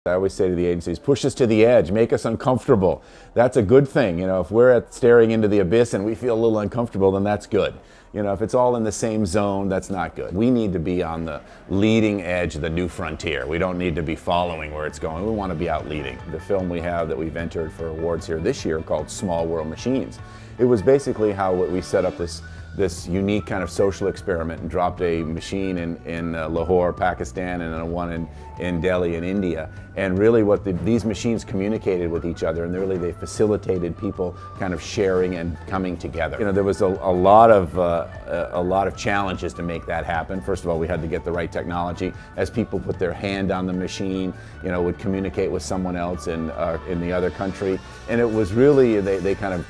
I always say to the agencies, push us to the edge, make us uncomfortable. That's a good thing. You know, if we're staring into the abyss and we feel a little uncomfortable, then that's good. You know, if it's all in the same zone, that's not good. We need to be on the leading edge of the new frontier. We don't need to be following where it's going. We want to be out leading. The film we have that we've entered for awards here this year called Small World Machines. It was basically how we set up this unique kind of social experiment and dropped a machine in Lahore, Pakistan, and one in Delhi in India. And really what these machines communicated with each other, and really they facilitated people kind of sharing and coming together. You know, there was a lot of challenges to make that happen. First of all, we had to get the right technology. As people put their hand on the machine, you know, would communicate with someone else in the other country. And it was really, they kind of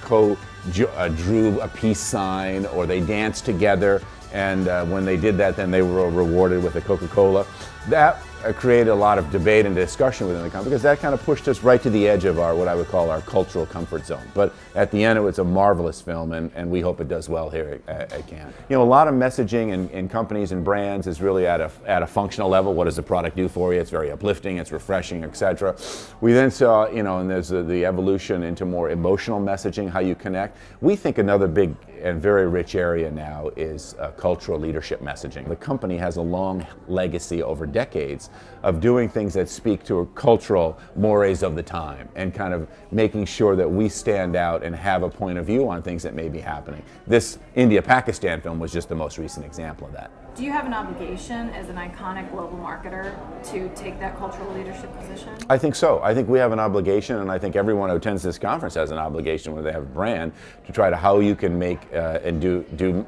drew a peace sign, or they danced together, and when they did that, then they were rewarded with a Coca-Cola. That created a lot of debate and discussion within the company, because that kind of pushed us right to the edge of what I would call our cultural comfort zone. But at the end, it was a marvelous film, and we hope it does well here at Cannes. You know, a lot of messaging in companies and brands is really at a functional level. What does the product do for you? It's very uplifting, it's refreshing, etc. We then saw, you know, and there's the evolution into more emotional messaging, how you connect. We think another big and very rich area now is cultural leadership messaging. The company has a long legacy over decades of doing things that speak to cultural mores of the time, and kind of making sure that we stand out and have a point of view on things that may be happening. This India-Pakistan film was just the most recent example of that. Do you have an obligation as an iconic global marketer to take that cultural leadership position? I think so. I think we have an obligation, and I think everyone who attends this conference has an obligation when they have a brand to try to how you can make and do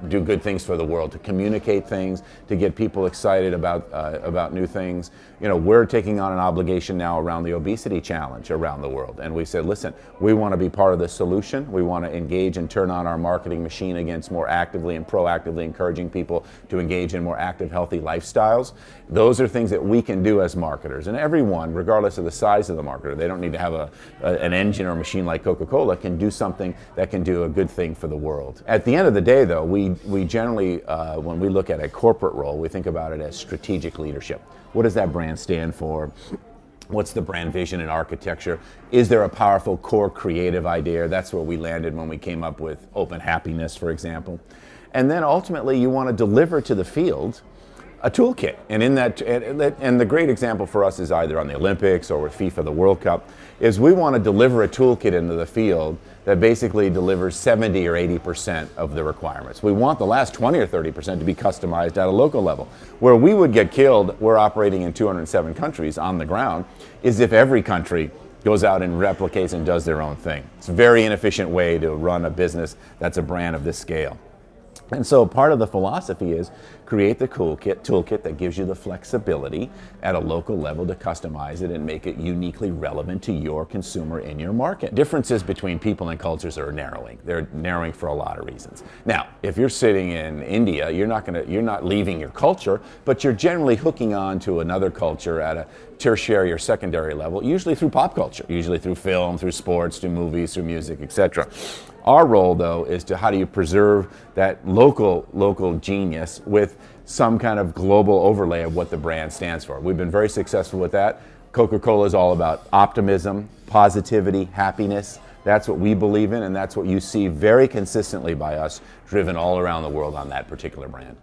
good things for the world, to communicate things, to get people excited about new things. You know, we're taking on an obligation now around the obesity challenge around the world, and we said, listen, we want to be part of the solution. We want to engage and turn on our marketing machine against more actively and proactively encouraging people to engage in more active, healthy lifestyles. Those are things that we can do as marketers, and everyone, regardless of the size of the marketer, they don't need to have an engine or a machine like Coca-Cola, can do something that can do a good thing for the world. At the end of the day, though, we generally, when we look at a corporate role, we think about it as strategic leadership. What does that brand stand for? What's the brand vision and architecture? Is there a powerful core creative idea? That's where we landed when we came up with Open Happiness, for example. And then ultimately you want to deliver to the field a toolkit. And in that, and the great example for us is either on the Olympics or with FIFA, the World Cup, is we want to deliver a toolkit into the field that basically delivers 70 or 80% of the requirements. We want the last 20 or 30% to be customized at a local level. Where we would get killed, we're operating in 207 countries on the ground, is if every country goes out and replicates and does their own thing. It's a very inefficient way to run a business that's a brand of this scale. And so part of the philosophy is create the toolkit that gives you the flexibility at a local level to customize it and make it uniquely relevant to your consumer in your market. Differences between people and cultures are narrowing. They're narrowing for a lot of reasons. Now, if you're sitting in India, you're not leaving your culture, but you're generally hooking on to another culture at a tertiary or secondary level, usually through pop culture, usually through film, through sports, through movies, through music, etc. Our role, though, is to how do you preserve that local genius with some kind of global overlay of what the brand stands for. We've been very successful with that. Coca-Cola is all about optimism, positivity, happiness. That's what we believe in, and that's what you see very consistently by us, driven all around the world on that particular brand.